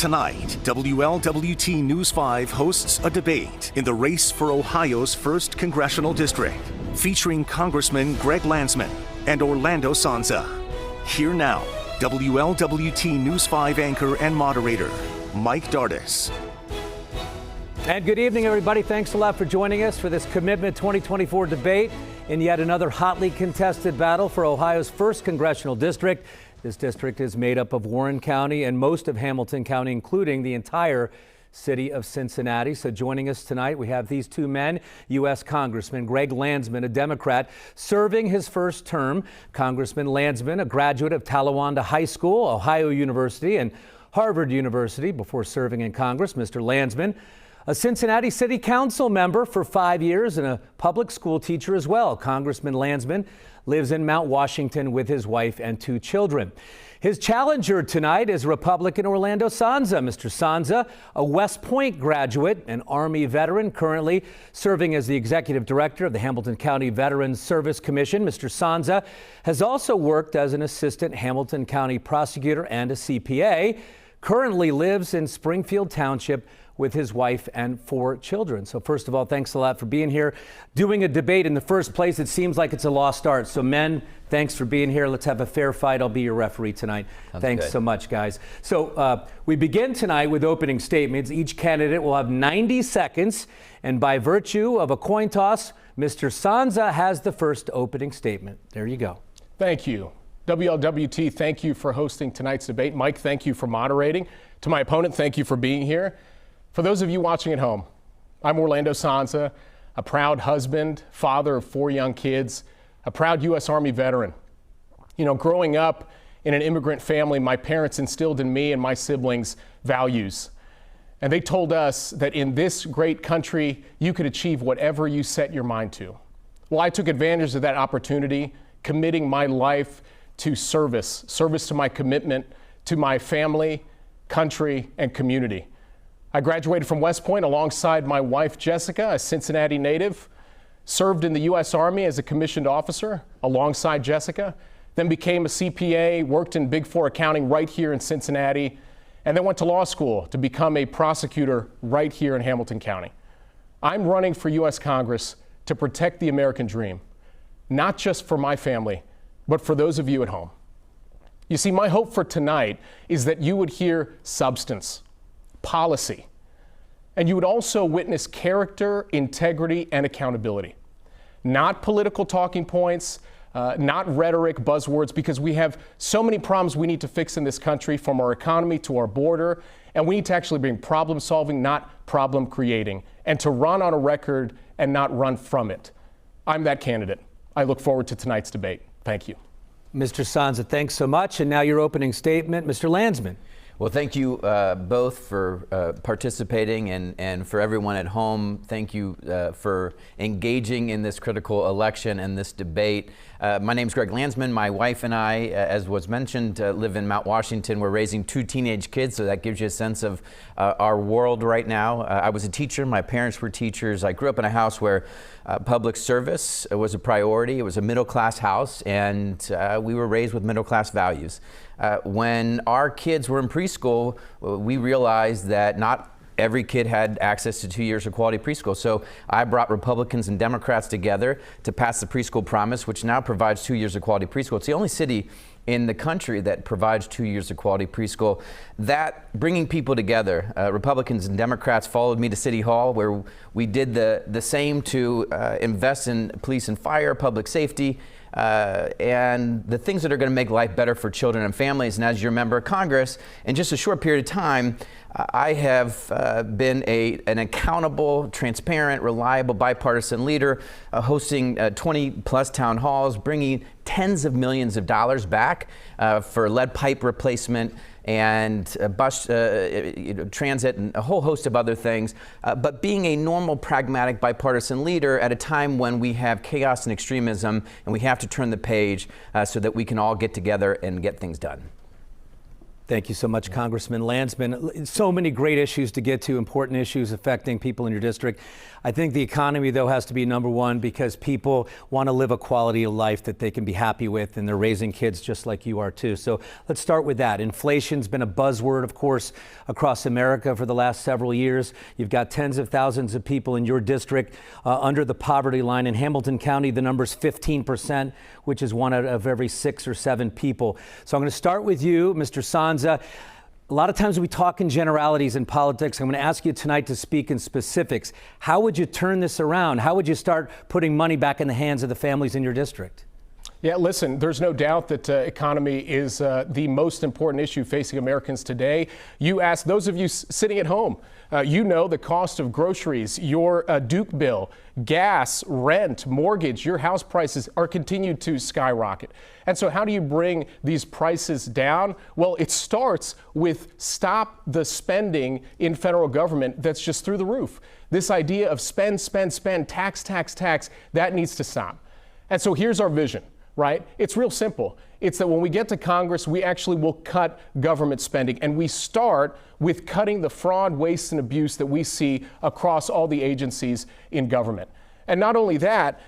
Tonight, WLWT News 5 hosts a debate in the race for Ohio's 1st Congressional District, featuring Congressman Greg Landsman and Orlando Sanza. Here now, WLWT News 5 anchor and moderator, Mike Dardis. And good evening, everybody. Thanks a lot for joining us for this Commitment 2024 debate in yet another hotly contested battle for Ohio's 1st Congressional District. This district is made up of Warren County and most of Hamilton County, including the entire city of Cincinnati. So joining us tonight, we have these two men, U.S. Congressman Greg Landsman, a Democrat, serving his first term. Congressman Landsman, a graduate of Talawanda High School, Ohio University, and Harvard University before serving in Congress. Mr. Landsman, a Cincinnati City Council member for 5 years and a public school teacher as well. Congressman Landsman lives in Mount Washington with his wife and 2 children. His challenger tonight is Republican Orlando Sanza. Mr. Sanza, a West Point graduate, an Army veteran, currently serving as the executive director of the Hamilton County Veterans Service Commission. Mr. Sanza has also worked as an assistant Hamilton County prosecutor and a CPA, currently lives in Springfield Township with his wife and 4 children. So first of all, thanks a lot for being here. Doing a debate in the first place, it seems like it's a lost art. So men, thanks for being here. Let's have a fair fight. I'll be your referee tonight. Thanks so much, guys. So we begin tonight with opening statements. Each candidate will have 90 seconds. And by virtue of a coin toss, Mr. Sanza has the first opening statement. There you go. Thank you. WLWT, thank you for hosting tonight's debate. Mike, thank you for moderating. To my opponent, thank you for being here. For those of you watching at home, I'm Orlando Sanza, a proud husband, father of 4 young kids, a proud U.S. Army veteran. You know, growing up in an immigrant family, my parents instilled in me and my siblings values. And they told us that in this great country, you could achieve whatever you set your mind to. Well, I took advantage of that opportunity, committing my life to service to my commitment to my family, country, and community. I graduated from West Point alongside my wife, Jessica, a Cincinnati native, served in the U.S. Army as a commissioned officer alongside Jessica, then became a CPA, worked in Big Four accounting right here in Cincinnati, and then went to law school to become a prosecutor right here in Hamilton County. I'm running for U.S. Congress to protect the American dream, not just for my family, but for those of you at home. You see, my hope for tonight is that you would hear substance, policy, and you would also witness character, integrity, and accountability. Not political talking points, not rhetoric, buzzwords, because we have so many problems we need to fix in this country, from our economy to our border, and we need to actually bring problem solving, not problem creating, and to run on a record and not run from it. I'm that candidate. I look forward to tonight's debate. Thank you. Mr. Sanza, thanks so much. And now your opening statement, Mr. Landsman. Well, thank you both for participating, and for everyone at home, thank you for engaging in this critical election and this debate. My name is Greg Landsman. My wife and I, as was mentioned, live in Mount Washington. We're raising 2 teenage kids, so that gives you a sense of our world right now. I was a teacher. My parents were teachers. I grew up in a house where public service was a priority. It was a middle-class house, and we were raised with middle-class values. When our kids were in preschool, we realized that not every kid had access to 2 years of quality preschool. So I brought Republicans and Democrats together to pass the preschool promise, which now provides 2 years of quality preschool. It's the only city in the country that provides 2 years of quality preschool. That bringing people together, Republicans and Democrats followed me to City Hall, where we did the same to invest in police and fire, public safety, and the things that are going to make life better for children and families. And as you're a member of Congress, in just a short period of time, I have been an accountable, transparent, reliable, bipartisan leader, hosting 20-plus town halls, bringing tens of millions of dollars back for lead pipe replacement and bus transit and a whole host of other things, but being a normal, pragmatic, bipartisan leader at a time when we have chaos and extremism, and we have to turn the page so that we can all get together and get things done. Thank you so much, Congressman Landsman. So many great issues to get to, important issues affecting people in your district. I think the economy, though, has to be number one because people want to live a quality of life that they can be happy with, and they're raising kids just like you are, too. So let's start with that. Inflation's been a buzzword, of course, across America for the last several years. You've got tens of thousands of people in your district under the poverty line. In Hamilton County, the number's 15%, which is 1 out of every 6 or 7 people. So I'm going to start with you, Mr. Sanza. A lot of times we talk in generalities in politics. I'm going to ask you tonight to speak in specifics. How would you turn this around? How would you start putting money back in the hands of the families in your district? Yeah, listen, there's no doubt that economy is the most important issue facing Americans today. You ask those of you sitting at home, you know the cost of groceries, your Duke bill, gas, rent, mortgage, your house prices are continued to skyrocket. And so how do you bring these prices down? Well, it starts with stop the spending in federal government that's just through the roof. This idea of spend, spend, spend, tax, tax, tax, that needs to stop. And so here's our vision. Right? It's real simple. It's that when we get to Congress, we actually will cut government spending. And we start with cutting the fraud, waste, and abuse that we see across all the agencies in government. And not only that,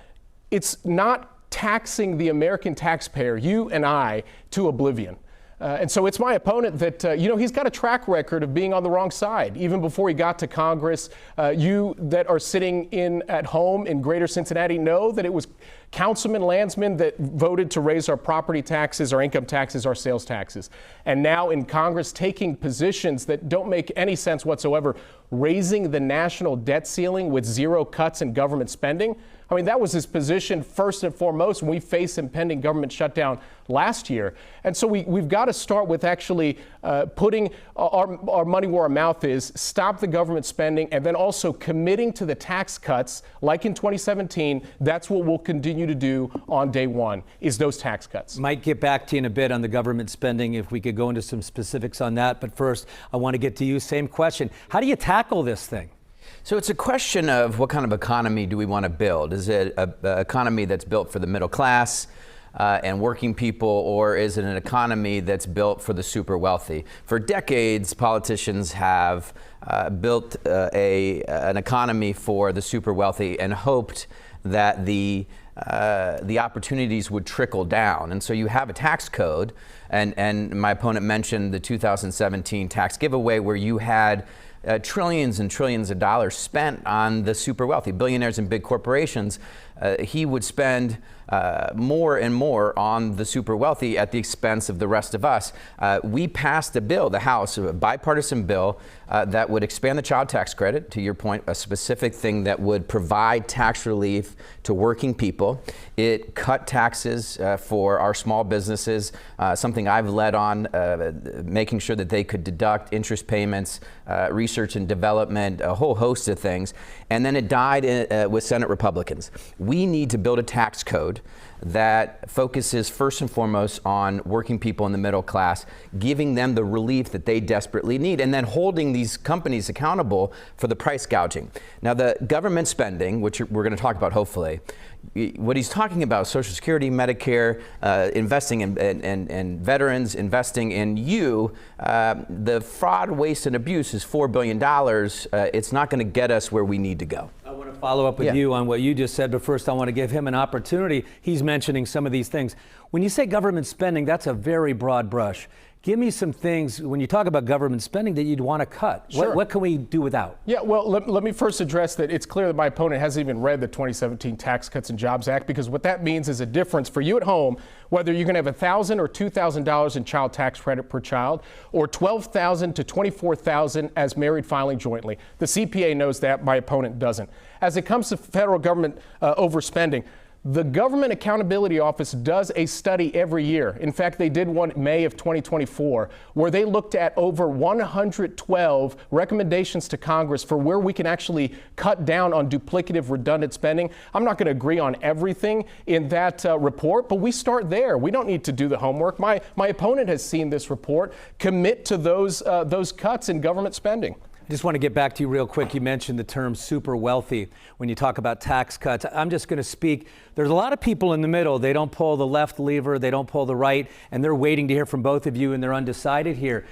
it's not taxing the American taxpayer, you and I, to oblivion. And so it's my opponent that, he's got a track record of being on the wrong side. Even before he got to Congress, you that are sitting at home in greater Cincinnati know that it was Councilman Landsman that voted to raise our property taxes, our income taxes, our sales taxes. And now in Congress, taking positions that don't make any sense whatsoever, raising the national debt ceiling with 0 cuts in government spending. I mean, that was his position first and foremost when we faced impending government shutdown last year. And so we've got to start with actually putting our money where our mouth is, stop the government spending, and then also committing to the tax cuts like in 2017. That's what we'll continue to do on day one, is those tax cuts. Might get back to you in a bit on the government spending if we could go into some specifics on that. But first, I want to get to you. Same question. How do you tackle this thing? So it's a question of what kind of economy do we want to build? Is it an economy that's built for the middle class and working people, or is it an economy that's built for the super wealthy? For decades, politicians have built an economy for the super wealthy and hoped that the opportunities would trickle down. And so you have a tax code, and my opponent mentioned the 2017 tax giveaway where you had trillions and trillions of dollars spent on the super wealthy, billionaires and big corporations. He would spend more and more on the super wealthy at the expense of the rest of us. We passed a bill, the House, a bipartisan bill that would expand the child tax credit, to your point, a specific thing that would provide tax relief to working people. It cut taxes for our small businesses, something I've led on, making sure that they could deduct interest payments, research and development, a whole host of things. And then it died with Senate Republicans. We need to build a tax code that focuses first and foremost on working people in the middle class, giving them the relief that they desperately need, and then holding these companies accountable for the price gouging. Now, the government spending, which we're going to talk about hopefully, what he's talking about, Social Security, Medicare, investing in veterans, investing in you, the fraud, waste, and abuse is $4 billion. It's not going to get us where we need to go. I want to follow up with you on what you just said, but first I want to give him an opportunity. He's mentioning some of these things. When you say government spending, that's a very broad brush. Give me some things, when you talk about government spending, that you'd want to cut. Sure. What can we do without? Yeah, well, let me first address that it's clear that my opponent hasn't even read the 2017 Tax Cuts and Jobs Act, because what that means is a difference for you at home, whether you're going to have $1,000 or $2,000 in child tax credit per child, or $12,000 to $24,000 as married filing jointly. The CPA knows that, my opponent doesn't. As it comes to federal government overspending, the Government Accountability Office does a study every year. In fact, they did one in May of 2024, where they looked at over 112 recommendations to Congress for where we can actually cut down on duplicative, redundant spending. I'm not going to agree on everything in that report, but we start there. We don't need to do the homework. My opponent has seen this report. Commit to those cuts in government spending. I just want to get back to you real quick. You mentioned the term super wealthy when you talk about tax cuts. I'm just going to speak. There's a lot of people in the middle. They don't pull the left lever, they don't pull the right, and they're waiting to hear from both of you, and they're undecided here.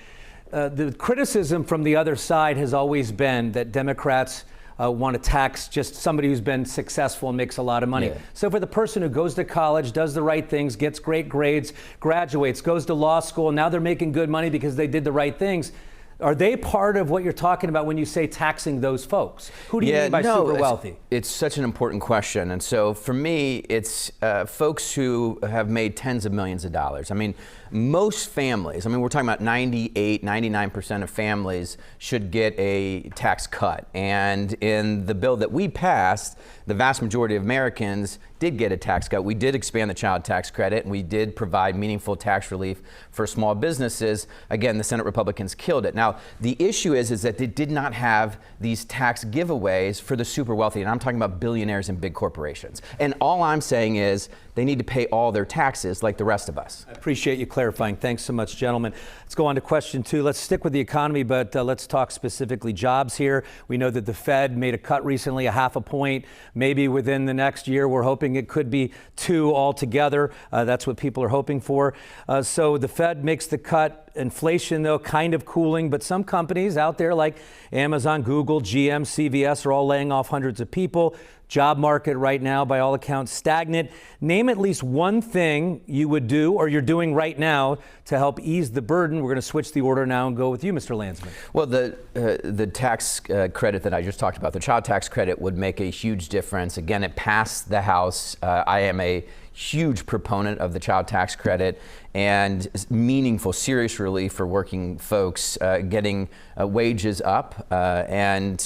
The criticism from the other side has always been that Democrats want to tax just somebody who's been successful and makes a lot of money. Yeah. So for the person who goes to college, does the right things, gets great grades, graduates, goes to law school, and now they're making good money because they did the right things. Are they part of what you're talking about when you say taxing those folks? Who do you mean by super wealthy? It's such an important question. And so for me, it's folks who have made tens of millions of dollars. I mean, most families, we're talking about 98, 99% of families should get a tax cut. And in the bill that we passed, the vast majority of Americans did get a tax cut. We did expand the child tax credit, and we did provide meaningful tax relief for small businesses. Again, the Senate Republicans killed it. Now, the issue is that they did not have these tax giveaways for the super wealthy, and I'm talking about billionaires and big corporations. And all I'm saying is they need to pay all their taxes like the rest of us. I appreciate you clarifying. Thanks so much, gentlemen. Let's go on to question 2. Let's stick with the economy, but let's talk specifically jobs here. We know that the Fed made a cut recently, 0.5 point. Maybe within the next year, we're hoping it could be 2 altogether. That's what people are hoping for. So the Fed makes the cut. Inflation, though, kind of cooling, but some companies out there like Amazon, Google, GM, CVS are all laying off hundreds of people. Job market right now, by all accounts, stagnant. Name at least one thing you would do or you're doing right now to help ease the burden. We're going to switch the order now and go with you, Mr. Landsman. Well, the tax credit that I just talked about, the child tax credit, would make a huge difference. Again, it passed the House. I am a huge proponent of the child tax credit and meaningful, serious relief for working folks getting wages up and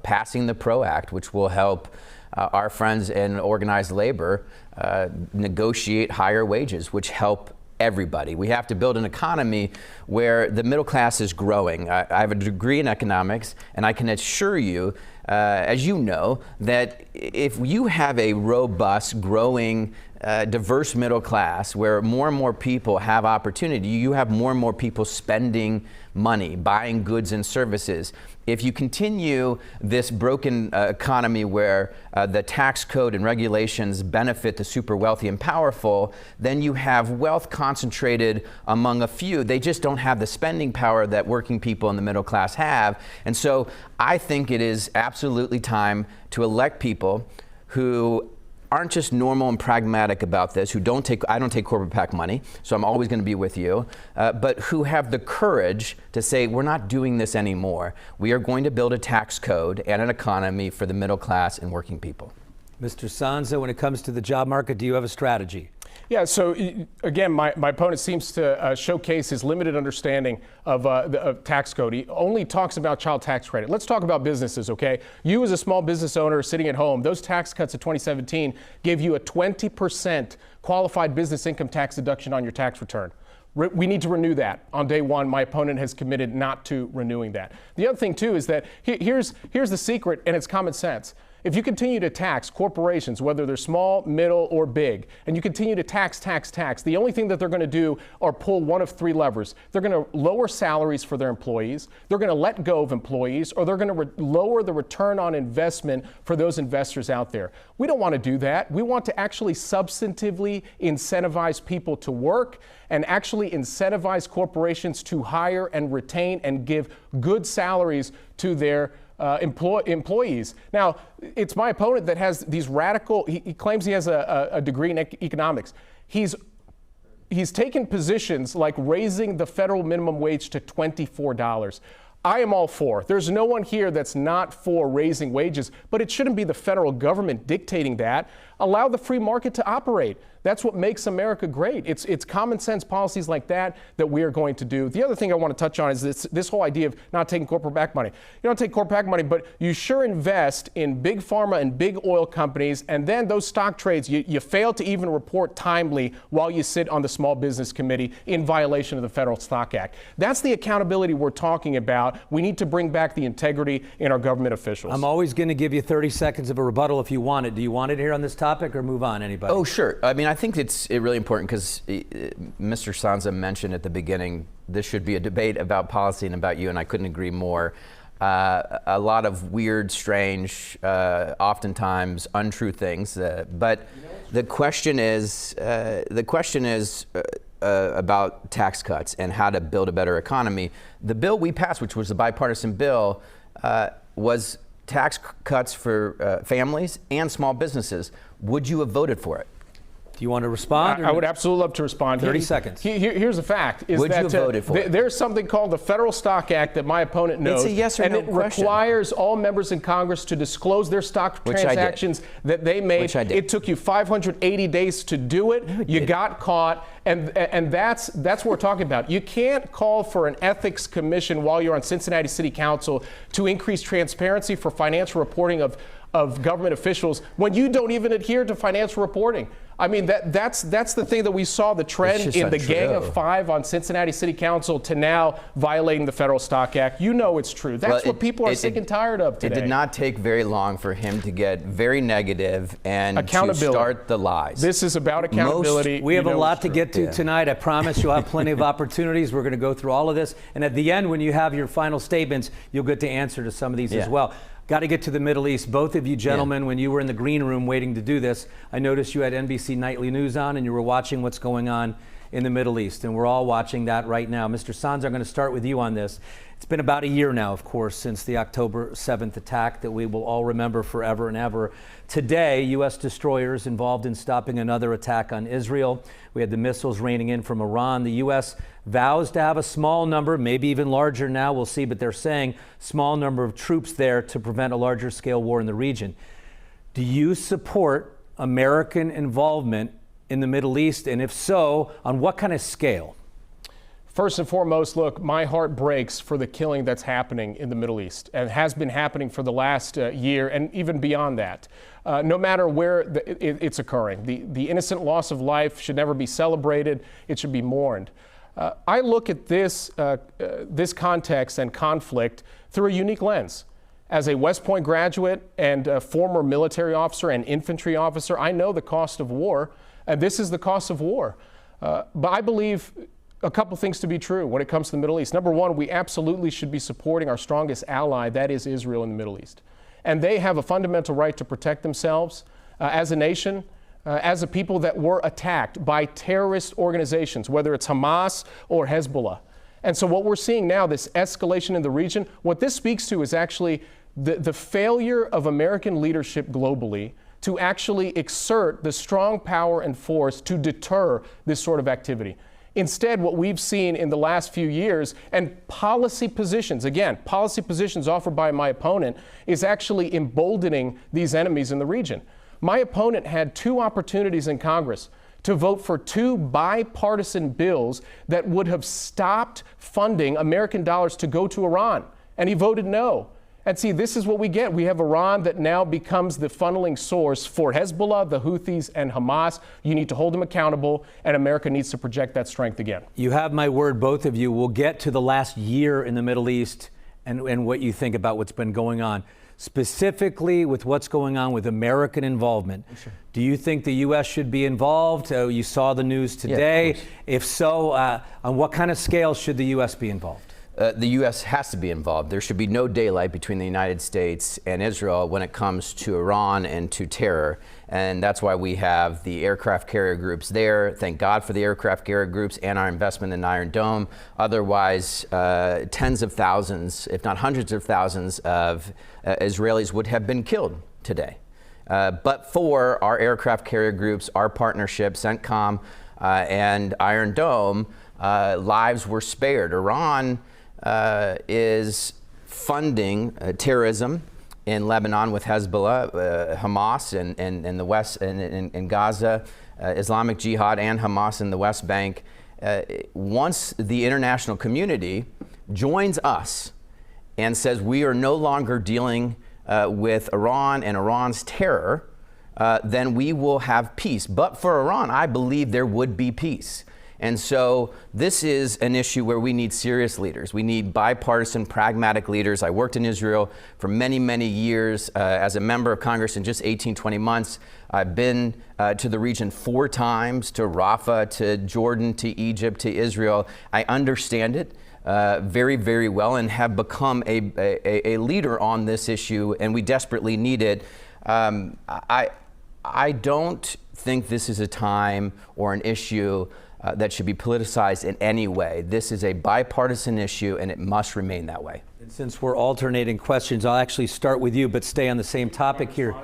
passing the PRO Act, which will help our friends in organized labor negotiate higher wages, which help everybody. We have to build an economy where the middle class is growing. I have a degree in economics, and I can assure you, as you know, that if you have a robust, growing, diverse middle class where more and more people have opportunity, you have more and more people spending money, buying goods and services. If you continue this broken economy where the tax code and regulations benefit the super wealthy and powerful, then you have wealth concentrated among a few. They just don't have the spending power that working people in the middle class have. And so I think it is absolutely time to elect people who aren't just normal and pragmatic about this, I don't take corporate PAC money, so I'm always going to be with you, but who have the courage to say, we're not doing this anymore. We are going to build a tax code and an economy for the middle class and working people. Mr. Sansa, when it comes to the job market, do you have a strategy? Yeah, so again, my opponent seems to showcase his limited understanding of the tax code. He only talks about child tax credit. Let's talk about businesses, okay? You as a small business owner sitting at home, those tax cuts of 2017 gave you a 20% qualified business income tax deduction on your tax return. We need to renew that on day one. My opponent has committed not to renewing that. The other thing, too, is that here's the secret, and it's common sense. If you continue to tax corporations, whether they're small, middle, or big, and you continue to tax, the only thing that they're going to do are pull one of 3 levers. They're going to lower salaries for their employees, they're going to let go of employees, or they're going to lower the return on investment for those investors out there. We don't want to do that. We want to actually substantively incentivize people to work and actually incentivize corporations to hire and retain and give good salaries to their employees. Now, it's my opponent that has these radical, he claims he has a degree in economics. He's taken positions like raising the federal minimum wage to $24. I am all for. There's no one here that's not for raising wages, but it shouldn't be the federal government dictating that. Allow the free market to operate. That's what makes America great. It's common sense policies like that we are going to do. The other thing I want to touch on is this whole idea of not taking corporate PAC money. You don't take corporate PAC money, but you sure invest in big pharma and big oil companies, and then those stock trades, you fail to even report timely while you sit on the Small Business Committee in violation of the Federal Stock Act. That's the accountability we're talking about. We need to bring back the integrity in our government officials. I'm always going to give you 30 seconds of a rebuttal if you want it. Do you want it here on this topic or move on, anybody? Oh, sure. I mean, I think it's really important because Mr. Sansa mentioned at the beginning, this should be a debate about policy and about you, and I couldn't agree more. A lot of weird, strange, oftentimes untrue things, but the question is about tax cuts and how to build a better economy. The bill we passed, which was a bipartisan bill, was tax cuts for families and small businesses. Would you have voted for it? Do you want to respond? I would absolutely love to respond. 30 seconds. Here's the fact: is Would that you have voted for it? There's something called the Federal Stock Act that my opponent knows, It's a yes or and no it question. requires all members in Congress to disclose their stock transactions that they made. Which I did. It took you 580 days to do it. You got caught, and that's what we're talking about. You can't call for an ethics commission while you're on Cincinnati City Council to increase transparency for financial reporting of government officials when you don't even adhere to financial reporting. I mean, that's the thing that we saw, the trend in the Gang of Five on Cincinnati City Council to now violating the Federal Stock Act. You know it's true. That's what people are sick and tired of today. It did not take very long for him to get very negative and to start the lies. This is about accountability. We have a lot to get to tonight. I promise you'll have plenty of opportunities. We're going to go through all of this. And at the end, when you have your final statements, you'll get to answer to some of these as well. Got to get to the Middle East. Both of you gentlemen, when you were in the green room waiting to do this, I noticed you had NBC Nightly News on and you were watching what's going on in the Middle East. And we're all watching that right now. Mr. Sansa, I'm going to start with you on this. It's been about a year now, of course, since the October 7th attack that we will all remember forever and ever. Today, U.S. destroyers involved in stopping another attack on Israel. We had the missiles raining in from Iran. The U.S. vows to have a small number, maybe even larger now, we'll see, but they're saying small number of troops there to prevent a larger scale war in the region. Do you support American involvement in the Middle East? And if so, on what kind of scale? First and foremost, look, my heart breaks for the killing that's happening in the Middle East and has been happening for the last year and even beyond that. No matter where it's occurring, the innocent loss of life should never be celebrated. It should be mourned. I look at this context and conflict through a unique lens. As a West Point graduate and a former military officer and infantry officer, I know the cost of war, and this is the cost of war. But I believe a couple things to be true when it comes to the Middle East. Number one, we absolutely should be supporting our strongest ally, that is Israel in the Middle East. And they have a fundamental right to protect themselves as a nation, as a people that were attacked by terrorist organizations, whether it's Hamas or Hezbollah. And so what we're seeing now, this escalation in the region, what this speaks to is actually the failure of American leadership globally to actually exert the strong power and force to deter this sort of activity. Instead, what we've seen in the last few years, and policy positions, again, policy positions offered by my opponent, is actually emboldening these enemies in the region. My opponent had two opportunities in Congress to vote for two bipartisan bills that would have stopped funding American dollars to go to Iran, and he voted no. And see, this is what we get. We have Iran that now becomes the funneling source for Hezbollah, the Houthis, and Hamas. You need to hold them accountable, and America needs to project that strength again. You have my word, both of you. We'll get to the last year in the Middle East and what you think about what's been going on. Specifically with what's going on with American involvement. Sure. Do you think the U.S. should be involved? You saw the news today. Yeah, if so, on what kind of scale should the U.S. be involved? The U.S. has to be involved. There should be no daylight between the United States and Israel when it comes to Iran and to terror. And that's why we have the aircraft carrier groups there. Thank God for the aircraft carrier groups and our investment in Iron Dome. Otherwise, tens of thousands, if not hundreds of thousands of Israelis would have been killed today. But for our aircraft carrier groups, our partnership, CENTCOM and Iron Dome, lives were spared. Iran is funding terrorism in Lebanon with Hezbollah, Hamas in the West, in Gaza, Islamic Jihad and Hamas in the West Bank. Once the international community joins us and says we are no longer dealing with Iran and Iran's terror, then we will have peace. But for Iran, I believe there would be peace. And so this is an issue where we need serious leaders. We need bipartisan, pragmatic leaders. I worked in Israel for many, many years as a member of Congress in just 18, 20 months. I've been to the region 4 times, to Rafah, to Jordan, to Egypt, to Israel. I understand it very, very well and have become a leader on this issue, and we desperately need it. I don't think this is a time or an issue that should be politicized in any way. This is a bipartisan issue, and it must remain that way. And since we're alternating questions, I'll actually start with you, but stay on the same topic here.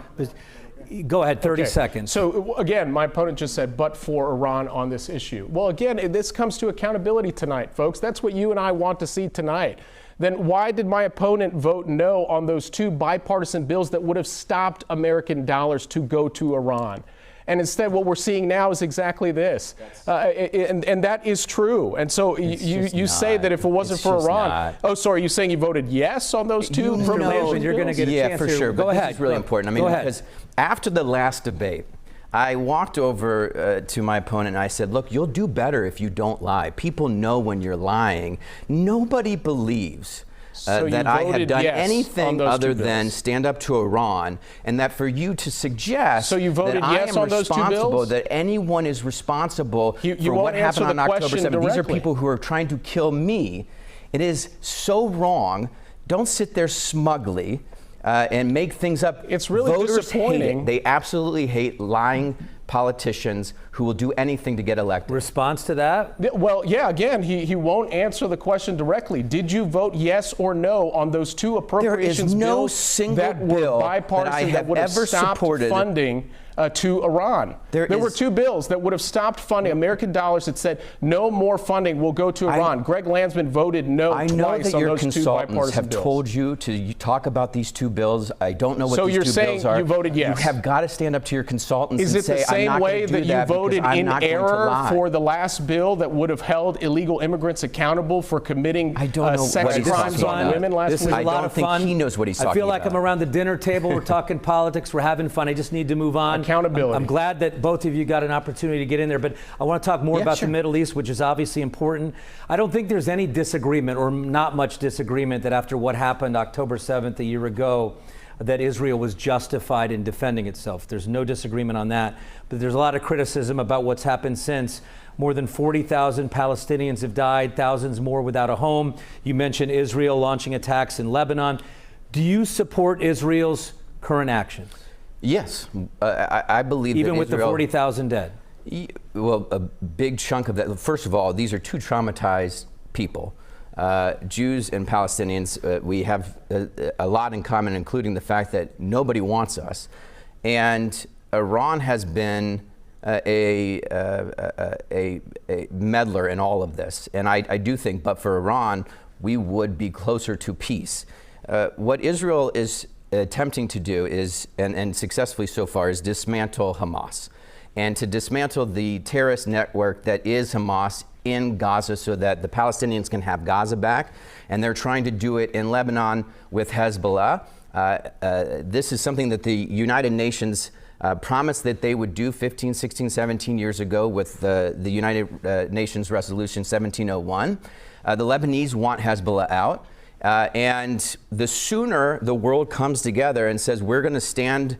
Go ahead, 30 seconds. So again, my opponent just said, but for Iran on this issue. Well, again, this comes to accountability tonight, folks. That's what you and I want to see tonight. Then why did my opponent vote no on those 2 bipartisan bills that would have stopped American dollars to go to Iran? And instead, what we're seeing now is exactly this. And that is true. And so you say that if it wasn't for Iran, oh, sorry, you're saying you voted yes on those 2 provisions? You're going to get a chance for here. sure. Go but ahead. This is really important. I mean, because after the last debate, I walked over to my opponent and I said, look, you'll do better if you don't lie. People know when you're lying. Nobody believes that I have done anything other than stand up to Iran, and that for you to suggest so you voted that yes I am on those 2 responsible, bills? that anyone is responsible for won't what happened on October 7th. These are people who are trying to kill me. It is so wrong. Don't sit there smugly and make things up. It's really Voters disappointing. hate it. They absolutely hate lying politicians who will do anything to get elected. Response to that? Well, yeah, again, he won't answer the question directly. Did you vote yes or no on those 2 appropriations bills that were bipartisan that would have stopped funding to Iran? There were 2 bills that would have stopped funding American dollars that said no more funding will go to Iran. Greg Landsman voted no twice on those 2 bipartisan bills. I know that your consultants have told you to talk about these 2 bills. I don't know what these 2 bills are. So you're saying you voted yes? You have got to stand up to your consultants and say, I'm not going to do that. Is it the same way that you voted in error for the last bill that would have held illegal immigrants accountable for committing sex crimes on women last week? This is a lot of fun. I don't think he knows what he's talking about. I feel like I'm around the dinner table. We're talking politics. We're having fun. I just need to move on. Accountability. I'm glad that both of you got an opportunity to get in there, but I want to talk more about the Middle East, which is obviously important. I don't think there's any disagreement, or not much disagreement, that after what happened October 7th a year ago, that Israel was justified in defending itself. There's no disagreement on that, but there's a lot of criticism about what's happened since. More than 40,000 Palestinians have died, thousands more without a home. You mentioned Israel launching attacks in Lebanon. Do you support Israel's current actions? Yes, I believe even that with the 40,000 dead. Well, a big chunk of that. First of all, these are 2 traumatized people, Jews and Palestinians. We have a lot in common, including the fact that nobody wants us, and Iran has been a meddler in all of this. And I do think, but for Iran, we would be closer to peace. What Israel is attempting to do is, and successfully so far, is dismantle Hamas, and to dismantle the terrorist network that is Hamas in Gaza so that the Palestinians can have Gaza back. And they're trying to do it in Lebanon with Hezbollah. This is something that the United Nations promised that they would do 15, 16, 17 years ago with the United Nations Resolution 1701. The Lebanese want Hezbollah out. And the sooner the world comes together and says we're going to stand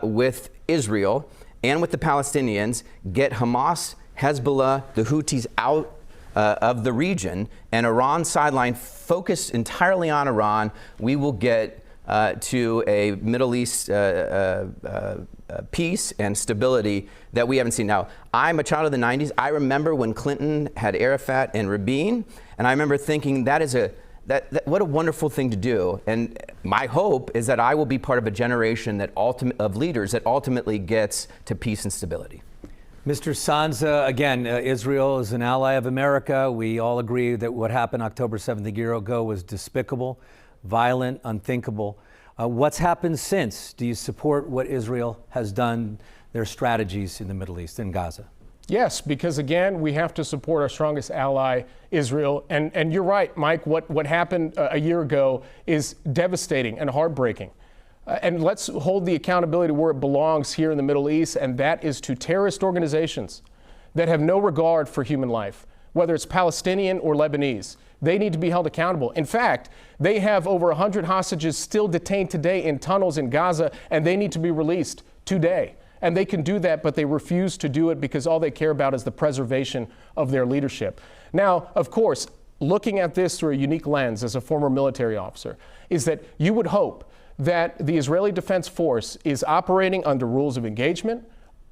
with Israel and with the Palestinians, get Hamas, Hezbollah, the Houthis out of the region, and Iran sideline, focus entirely on Iran, we will get to a Middle East peace and stability that we haven't seen. Now, I'm a child of the 90s. I remember when Clinton had Arafat and Rabin, and I remember thinking that is what a wonderful thing to do. And my hope is that I will be part of a generation of leaders that ultimately gets to peace and stability. Mr. Sansa, again, Israel is an ally of America. We all agree that what happened October 7th a year ago was despicable, violent, unthinkable. What's happened since? Do you support what Israel has done, their strategies in the Middle East, in Gaza? Yes, because again, we have to support our strongest ally, Israel. And you're right, Mike, what happened a year ago is devastating and heartbreaking. And let's hold the accountability where it belongs here in the Middle East, and that is to terrorist organizations that have no regard for human life, whether it's Palestinian or Lebanese. They need to be held accountable. In fact, they have over 100 hostages still detained today in tunnels in Gaza, and they need to be released today. And they can do that, but they refuse to do it because all they care about is the preservation of their leadership. Now, of course, looking at this through a unique lens as a former military officer, is that you would hope that the Israeli Defense Force is operating under rules of engagement,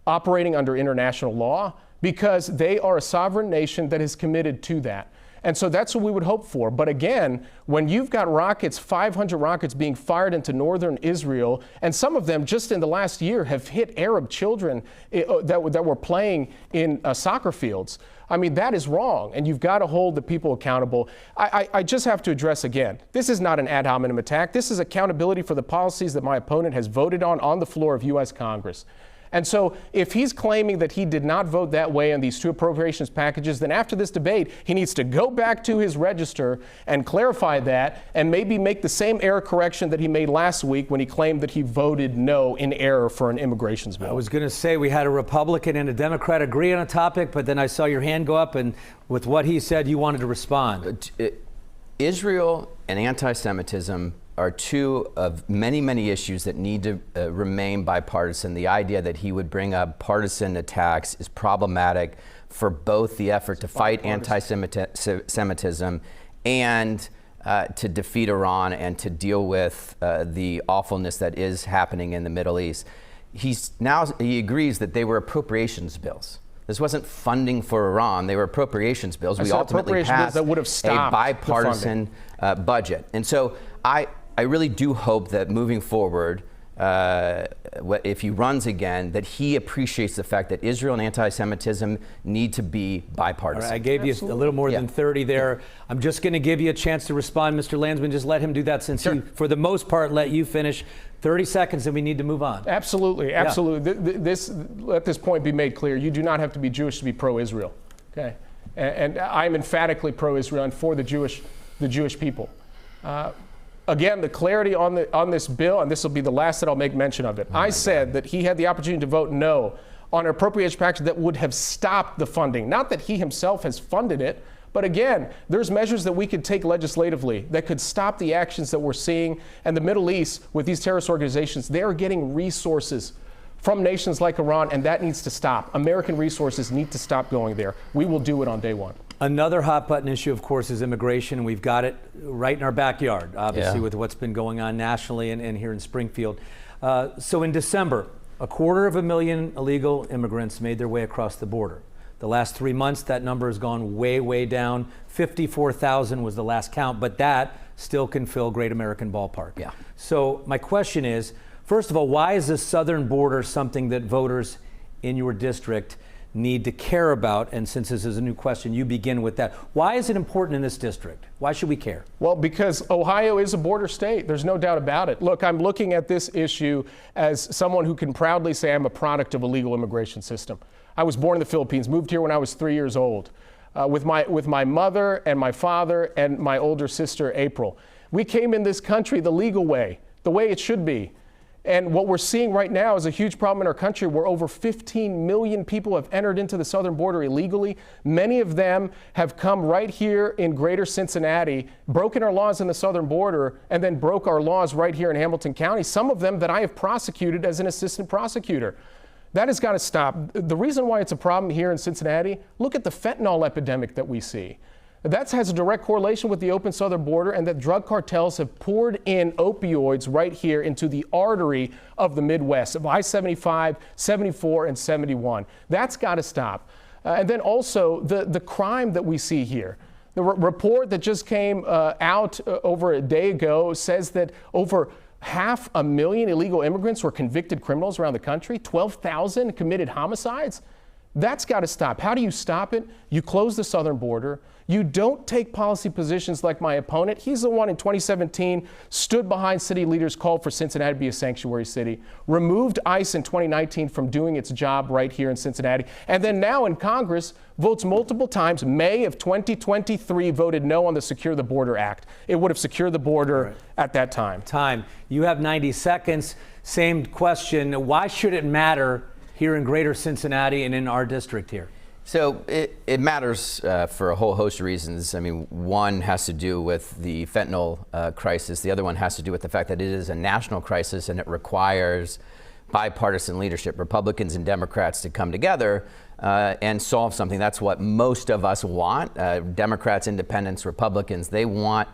operating under international law, because they are a sovereign nation that is committed to that. And so that's what we would hope for. But again, when you've got rockets, 500 rockets being fired into northern Israel, and some of them just in the last year have hit Arab children that were playing in soccer fields, I mean, that is wrong. And you've got to hold the people accountable. I just have to address again, this is not an ad hominem attack. This is accountability for the policies that my opponent has voted on the floor of U.S. Congress. And so if he's claiming that he did not vote that way on these two appropriations packages, then after this debate, he needs to go back to his register and clarify that and maybe make the same error correction that he made last week when he claimed that he voted no in error for an immigration bill. I was going to say we had a Republican and a Democrat agree on a topic, but then I saw your hand go up, and with what he said, you wanted to respond. Israel and anti-Semitism are two of many, many issues that need to remain bipartisan. The idea that he would bring up partisan attacks is problematic for both the effort to fight anti-Semitism and to defeat Iran and to deal with the awfulness that is happening in the Middle East. He agrees that they were appropriations bills. This wasn't funding for Iran. They were appropriations bills. We ultimately passed that would have stopped a bipartisan budget. And so I really do hope that moving forward, if he runs again, that he appreciates the fact that Israel and anti-Semitism need to be bipartisan. All right, I gave you a little more than 30 there. I'm just going to give you a chance to respond, Mr. Landsman. Just let him do that since he, for the most part, let you finish. 30 seconds and we need to move on. Absolutely, absolutely. Yeah. Let this point be made clear. You do not have to be Jewish to be pro-Israel. Okay, and I'm emphatically pro-Israel and for the Jewish people. Again, the clarity on this bill, and this will be the last that I'll make mention of it. I said that he had the opportunity to vote no on an appropriation package that would have stopped the funding. Not that he himself has funded it, but again, there's measures that we could take legislatively that could stop the actions that we're seeing. And the Middle East, with these terrorist organizations, they are getting resources from nations like Iran, and that needs to stop. American resources need to stop going there. We will do it on day one. Another hot button issue, of course, is immigration. We've got it right in our backyard, obviously, with what's been going on nationally and here in Springfield. So in December, 250,000 illegal immigrants made their way across the border. The last 3 months, that number has gone way, way down. 54,000 was the last count, but that still can fill Great American Ballpark. Yeah. So my question is, first of all, why is the southern border something that voters in your district need to care about? And since this is a new question, you begin with that. Why is it important in this district? Why should we care? Well, because Ohio is a border state. There's no doubt about it. Look, I'm looking at this issue as someone who can proudly say I'm a product of a legal immigration system. I was born in the Philippines, moved here when I was 3 years old, with my mother and my father and my older sister, April. We came in this country the legal way, the way it should be. And what we're seeing right now is a huge problem in our country where over 15 million people have entered into the southern border illegally. Many of them have come right here in greater Cincinnati, broken our laws in the southern border, and then broke our laws right here in Hamilton County, some of them that I have prosecuted as an assistant prosecutor. That has got to stop. The reason why it's a problem here in Cincinnati, look at the fentanyl epidemic that we see. That has a direct correlation with the open southern border, and that drug cartels have poured in opioids right here into the artery of the Midwest, of I-75, 74, and 71. That's got to stop. And then also the crime that we see here. The report that just came out over a day ago says that over 500,000 illegal immigrants were convicted criminals around the country, 12,000 committed homicides. That's got to stop. How do you stop it? You close the southern border. You don't take policy positions like my opponent. He's the one in 2017 stood behind city leaders, called for Cincinnati to be a sanctuary city, removed ICE in 2019 from doing its job right here in Cincinnati, and then now in Congress votes multiple times. May of 2023 voted no on the Secure the Border Act. It would have secured the border at that time. You have 90 seconds. Same question. Why should it matter here in greater Cincinnati and in our district here? So it matters for a whole host of reasons. I mean, one has to do with the fentanyl crisis. The other one has to do with the fact that it is a national crisis and it requires bipartisan leadership, Republicans and Democrats to come together and solve something. That's what most of us want. Democrats, independents, Republicans, they want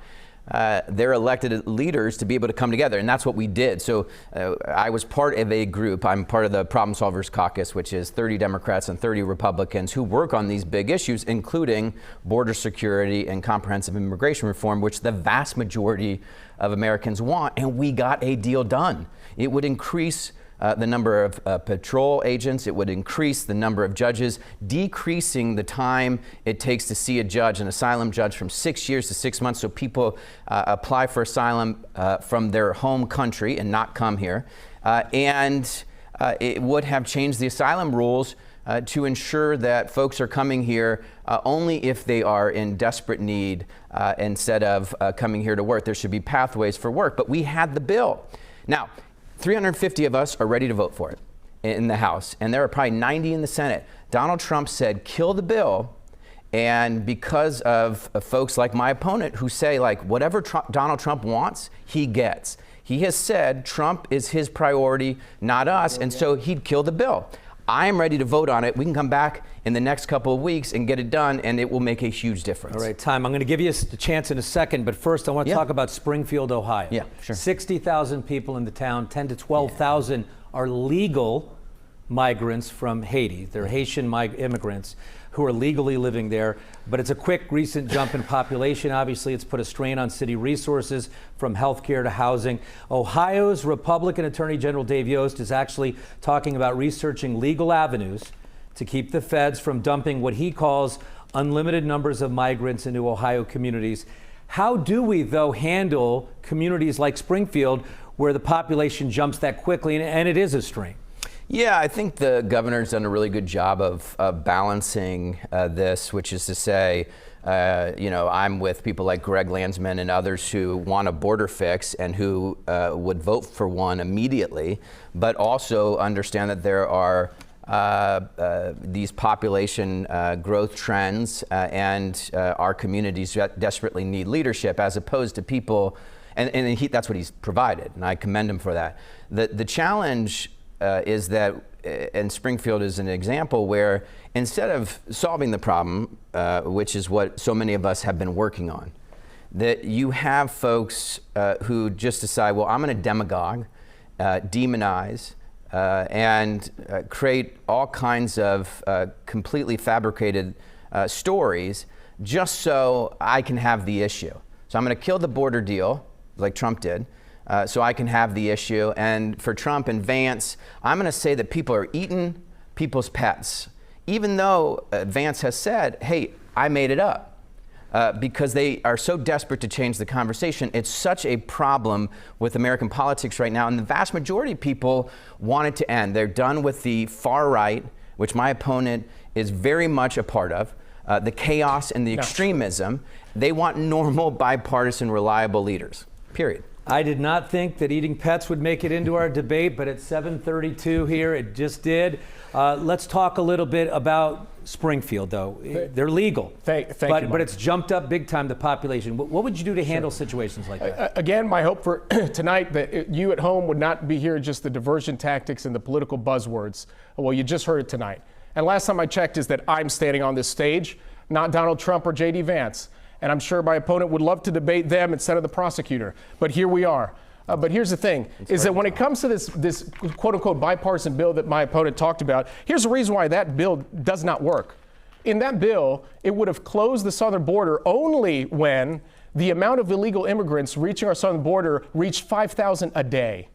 their elected leaders to be able to come together, and that's what we did. So I was part of a group. I'm part of the Problem Solvers Caucus, which is 30 Democrats and 30 Republicans who work on these big issues, including border security and comprehensive immigration reform, which the vast majority of Americans want, and we got a deal done. It would increase the number of patrol agents. It would increase the number of judges, decreasing the time it takes to see a judge, an asylum judge, from 6 years to 6 months, so people apply for asylum from their home country and not come here. And it would have changed the asylum rules to ensure that folks are coming here only if they are in desperate need instead of coming here to work. There should be pathways for work, but we had the bill. Now, 350 of us are ready to vote for it in the House, and there are probably 90 in the Senate. Donald Trump said, kill the bill, and because of folks like my opponent who say, like, whatever Donald Trump wants, he gets. He has said Trump is his priority, not us, and so he'd kill the bill. I am ready to vote on it. We can come back in the next couple of weeks and get it done, and it will make a huge difference. All right, Tom, I'm going to give you a chance in a second, but first I want to talk about Springfield, Ohio. Yeah, sure. 60,000 people in the town, 10 to 12,000 are legal migrants from Haiti. They're Haitian immigrants who are legally living there, but it's a quick recent jump in population. Obviously, it's put a strain on city resources from healthcare to housing. Ohio's Republican Attorney General Dave Yost is actually talking about researching legal avenues to keep the feds from dumping what he calls unlimited numbers of migrants into Ohio communities. How do we, though, handle communities like Springfield where the population jumps that quickly and it is a strain? Yeah, I think the governor's done a really good job of balancing this, which is to say, I'm with people like Greg Landsman and others who want a border fix and who would vote for one immediately, but also understand that there are these population growth trends and our communities desperately need leadership, as opposed to people, and that's what he's provided, and I commend him for that. The challenge is that, and Springfield is an example where instead of solving the problem, which is what so many of us have been working on, that you have folks who just decide, well, I'm going to demagogue, demonize, and create all kinds of completely fabricated stories just so I can have the issue. So I'm going to kill the border deal, like Trump did, so I can have the issue. And for Trump and Vance, I'm going to say that people are eating people's pets, even though Vance has said, hey, I made it up. Because they are so desperate to change the conversation. It's such a problem with American politics right now, and the vast majority of people want it to end. They're done with the far right, which my opponent is very much a part of, the chaos and the extremism. They want normal, bipartisan, reliable leaders, period. I did not think that eating pets would make it into our debate, but at 7:32 here, it just did. Let's talk a little bit about Springfield, though. They're legal, thank you, but it's jumped up big time, the population. What would you do to handle situations like that? Again, my hope for tonight that you at home would not be hearing just the diversion tactics and the political buzzwords. Well, you just heard it tonight. And last time I checked is that I'm standing on this stage, not Donald Trump or J.D. Vance. And I'm sure my opponent would love to debate them instead of the prosecutor. But here we are. But here's the thing, is that when it comes to this quote-unquote bipartisan bill that my opponent talked about, here's the reason why that bill does not work. In that bill, it would have closed the southern border only when the amount of illegal immigrants reaching our southern border reached 5,000 a day.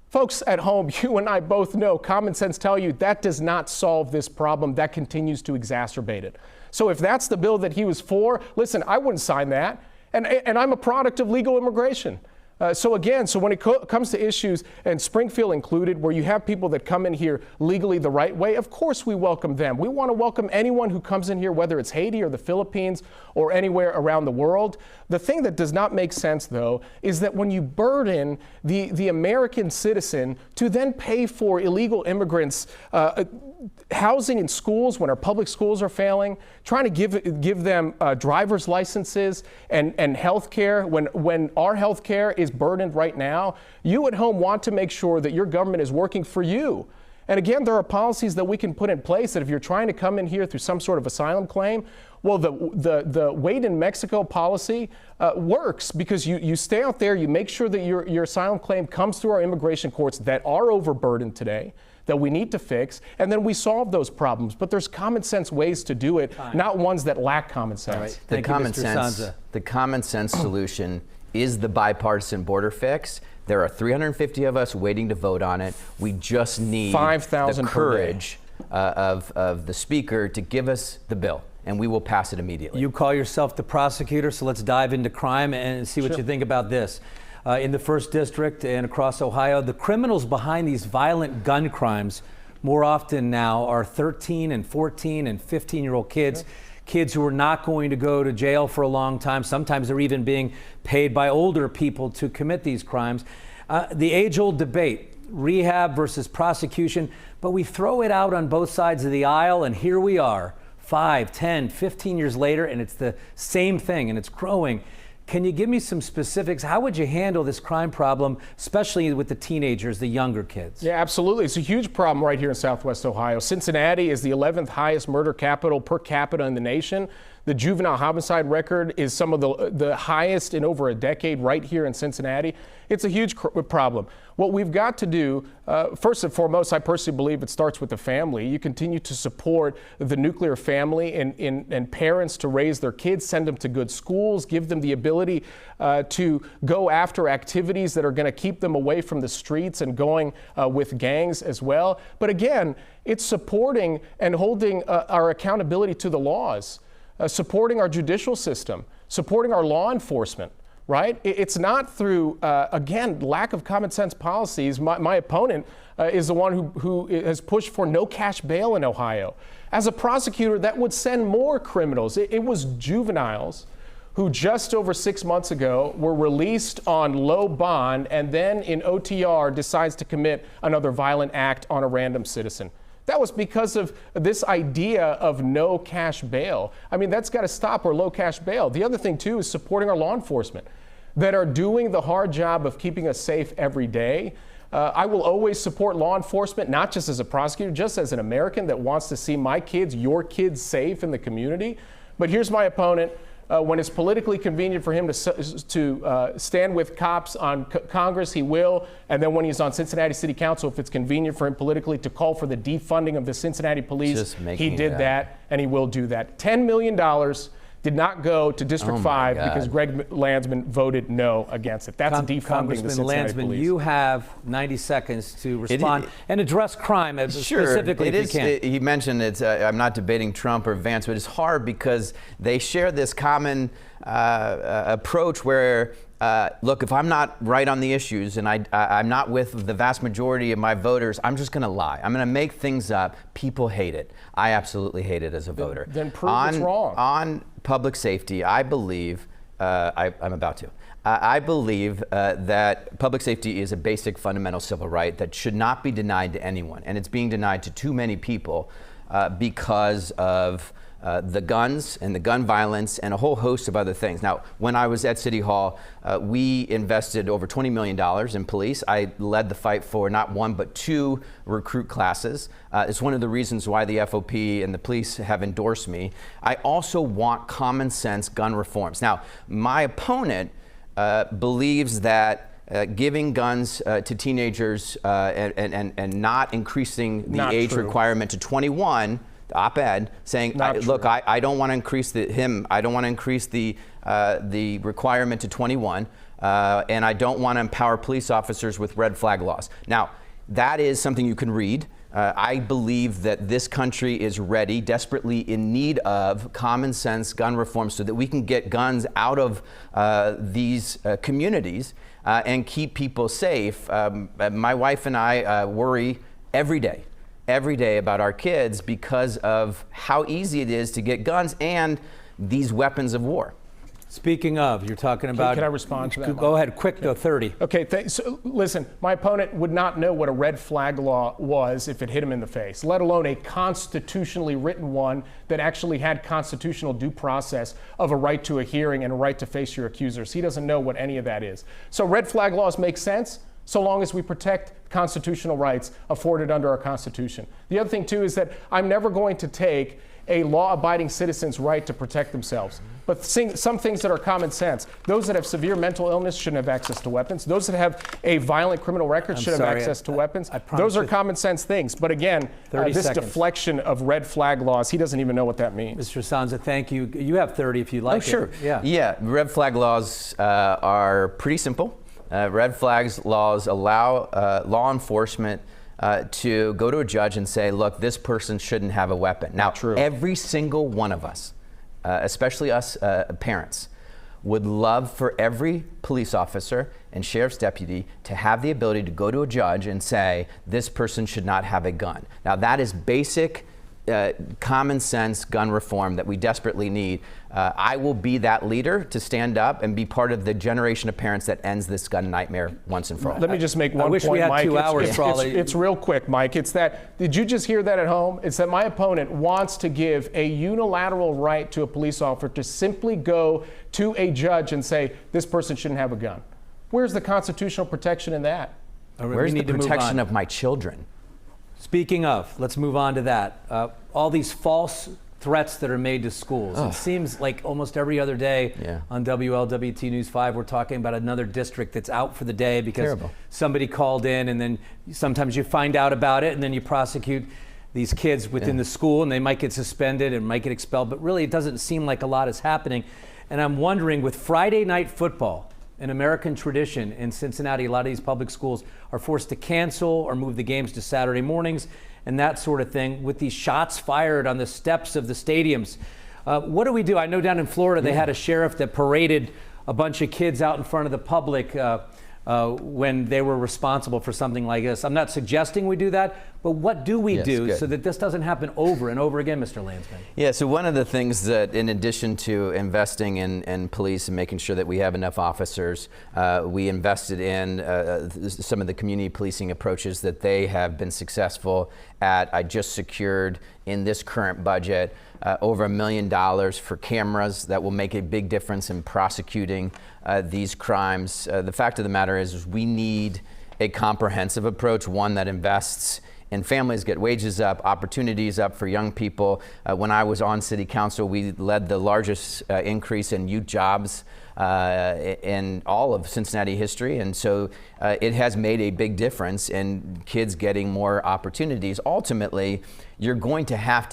Folks at home, you and I both know, common sense tell you that does not solve this problem. That continues to exacerbate it. So if that's the bill that he was for, listen, I wouldn't sign that. And I'm a product of legal immigration. So when it comes to issues, and Springfield included, where you have people that come in here legally the right way, of course we welcome them. We want to welcome anyone who comes in here, whether it's Haiti or the Philippines or anywhere around the world. The thing that does not make sense, though, is that when you burden the American citizen to then pay for illegal immigrants housing in schools when our public schools are failing, trying to give them driver's licenses and health care when our health care is burdened right now. You at home want to make sure that your government is working for you. And again, there are policies that we can put in place that if you're trying to come in here through some sort of asylum claim, well, the wait in Mexico policy works because you stay out there, you make sure that your asylum claim comes through our immigration courts that are overburdened today, that we need to fix, and then we solve those problems. But there's common sense ways to do it, not ones that lack common sense. All right. The common sense solution is the bipartisan border fix. There are 350 of us waiting to vote on it. We just need 5,000 the courage of the speaker to give us the bill, and we will pass it immediately. You call yourself the prosecutor, so let's dive into crime and see what you think about this. In the 1st District and across Ohio, the criminals behind these violent gun crimes more often now are 13 and 14 and 15-year-old kids. Kids who are not going to go to jail for a long time. Sometimes they're even being paid by older people to commit these crimes. The age-old debate, rehab versus prosecution, but we throw it out on both sides of the aisle, and here we are, 5, 10, 15 years later, and it's the same thing, and it's growing. Can you give me some specifics? How would you handle this crime problem, especially with the teenagers, the younger kids? Yeah, absolutely. It's a huge problem right here in Southwest Ohio. Cincinnati is the 11th highest murder capital per capita in the nation. The juvenile homicide record is some of the highest in over a decade right here in Cincinnati. It's a huge problem. What we've got to do, first and foremost, I personally believe it starts with the family. You continue to support the nuclear family and parents to raise their kids, send them to good schools, give them the ability to go after activities that are going to keep them away from the streets and going with gangs as well. But again, it's supporting and holding our accountability to the laws. Supporting our judicial system, supporting our law enforcement, right? It's not through, again, lack of common sense policies. My opponent is the one who has pushed for no cash bail in Ohio. As a prosecutor, that would send more criminals. It was juveniles who just over 6 months ago were released on low bond and then in OTR decides to commit another violent act on a random citizen. That was because of this idea of no cash bail. I mean, that's got to stop, or low cash bail. The other thing, too, is supporting our law enforcement that are doing the hard job of keeping us safe every day. I will always support law enforcement, not just as a prosecutor, just as an American that wants to see my kids, your kids, safe in the community. But here's my opponent. When it's politically convenient for him to stand with cops on Congress, he will. And then when he's on Cincinnati City Council, if it's convenient for him politically to call for the defunding of the Cincinnati police, he did that, and he will do that. $10 million did not go to District 5 because Greg Landsman voted no against it. That's defunding the Cincinnati police. You have 90 seconds to respond and address crime specifically if you can. He mentioned it's, I'm not debating Trump or Vance, but it's hard because they share this common approach where, look, if I'm not right on the issues and I'm not with the vast majority of my voters, I'm just going to lie. I'm going to make things up. People hate it. I absolutely hate it as a voter. Then prove it's wrong. On public safety, I believe, I'm about to. I believe that public safety is a basic fundamental civil right that should not be denied to anyone. And it's being denied to too many people because of the guns and the gun violence and a whole host of other things. Now, when I was at City Hall, we invested over $20 million in police. I led the fight for not one, but 2 recruit classes. It's one of the reasons why the FOP and the police have endorsed me. I also want common sense gun reforms. Now, my opponent believes that giving guns to teenagers and not increasing the age requirement to 21, the op-ed saying, look, I don't want to increase I don't want to increase the requirement to 21, and I don't want to empower police officers with red flag laws. Now, that is something you can read. I believe that this country is ready, desperately in need of common sense gun reform so that we can get guns out of these communities and keep people safe. My wife and I worry every day about our kids because of how easy it is to get guns and these weapons of war. Speaking of, you're talking about. Can I respond to that? Go ahead, quick though, 30. Okay, so listen, my opponent would not know what a red flag law was if it hit him in the face, let alone a constitutionally written one that actually had constitutional due process of a right to a hearing and a right to face your accusers. He doesn't know what any of that is. So red flag laws make sense so long as we protect constitutional rights afforded under our Constitution. The other thing, too, is that I'm never going to take a law-abiding citizen's right to protect themselves. But some things that are common sense. Those that have severe mental illness shouldn't have access to weapons. Those that have a violent criminal record should have access to weapons. Those are common sense things. But again, this deflection of red flag laws, he doesn't even know what that means. Mr. Sansa, thank you. You have 30 if you'd like. Oh, sure. Yeah, red flag laws are pretty simple. Red flags laws allow law enforcement to go to a judge and say, look, this person shouldn't have a weapon. Now, every single one of us, especially us parents, would love for every police officer and sheriff's deputy to have the ability to go to a judge and say, this person should not have a gun. Now, that is basic common sense gun reform that we desperately need. I will be that leader to stand up and be part of the generation of parents that ends this gun nightmare once and for all. Let me just make one point, Mike. I wish we had 2 hours for all. It's real quick, Mike. It's that, did you just hear that at home? It's that my opponent wants to give a unilateral right to a police officer to simply go to a judge and say, this person shouldn't have a gun. Where's the constitutional protection in that? Where's the protection of my children? Speaking of, let's move on to that. All these false threats that are made to schools. It seems like almost every other day on WLWT News 5, we're talking about another district that's out for the day because somebody called in, and then sometimes you find out about it and then you prosecute these kids within the school and they might get suspended and might get expelled, but really it doesn't seem like a lot is happening. And I'm wondering, with Friday night football, an American tradition in Cincinnati, a lot of these public schools are forced to cancel or move the games to Saturday mornings and that sort of thing. With these shots fired on the steps of the stadiums, what do we do? I know down in Florida they had a sheriff that paraded a bunch of kids out in front of the public when they were responsible for something like this. I'm not suggesting we do that, but what do we do so that this doesn't happen over and over again, Mr. Landsman? Yeah, so one of the things that, in addition to investing in police and making sure that we have enough officers, we invested in some of the community policing approaches that they have been successful at. I just secured in this current budget over $1 million for cameras that will make a big difference in prosecuting these crimes. The fact of the matter is we need a comprehensive approach, one that invests in families, get wages up, opportunities up for young people. When I was on city council, we led the largest increase in youth jobs in all of Cincinnati history. And so it has made a big difference in kids getting more opportunities. Ultimately, you're going to have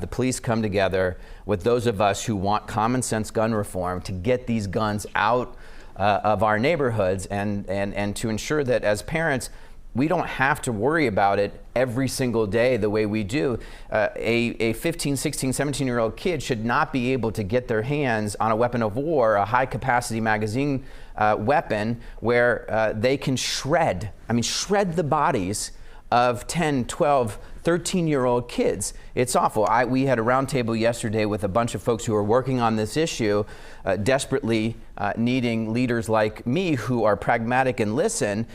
the police come together with those of us who want common sense gun reform to get these guns out of our neighborhoods and to ensure that as parents, we don't have to worry about it every single day the way we do. A 15, 16, 17-year-old kid should not be able to get their hands on a weapon of war, a high-capacity magazine weapon, where they can shred the bodies of 10, 12, 13-year-old kids. It's awful. We had a roundtable yesterday with a bunch of folks who are working on this issue, desperately needing leaders like me who are pragmatic and listen.